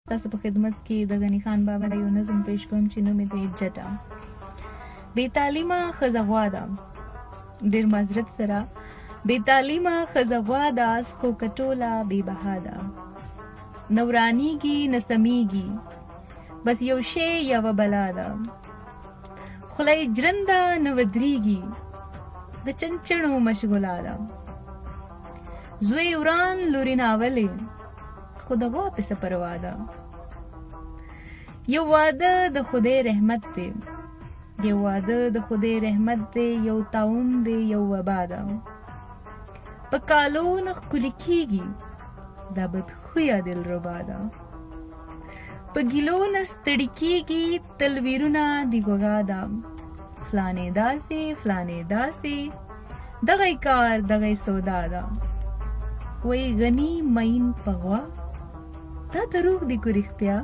تاسو په خدمت کې د غنی خان بابا یو نظم پیش کوم چې نوم یې د عزت بې تعلیمه ښځه غوا ده ډېر معذرت سره بې تعلیمه ښځه غوا ده خو که ټوله بې بها ده نه ورانېږي نه سمیږي بس یو شی یوه بلا ده خوله یې جرنده نه ودرېږي د چنچڼو مشغولا ده زوی وران لورې ناولې خو د غوا پسې پروا ده یو واده د خدای رحمت دی یو واده د خدای رحمت دی یو طاعون دی یو وبا ده په کالو نه ښکلې کېږي دا بدخویه دلربا ده په ګیلو نه ستړي کېږي تل ویرونه د ګوګا ده فلانې داسې فلانې داسې دغه کار دغه سودا ده وی غنی مین په غوا دا دروغ دی که رښتیا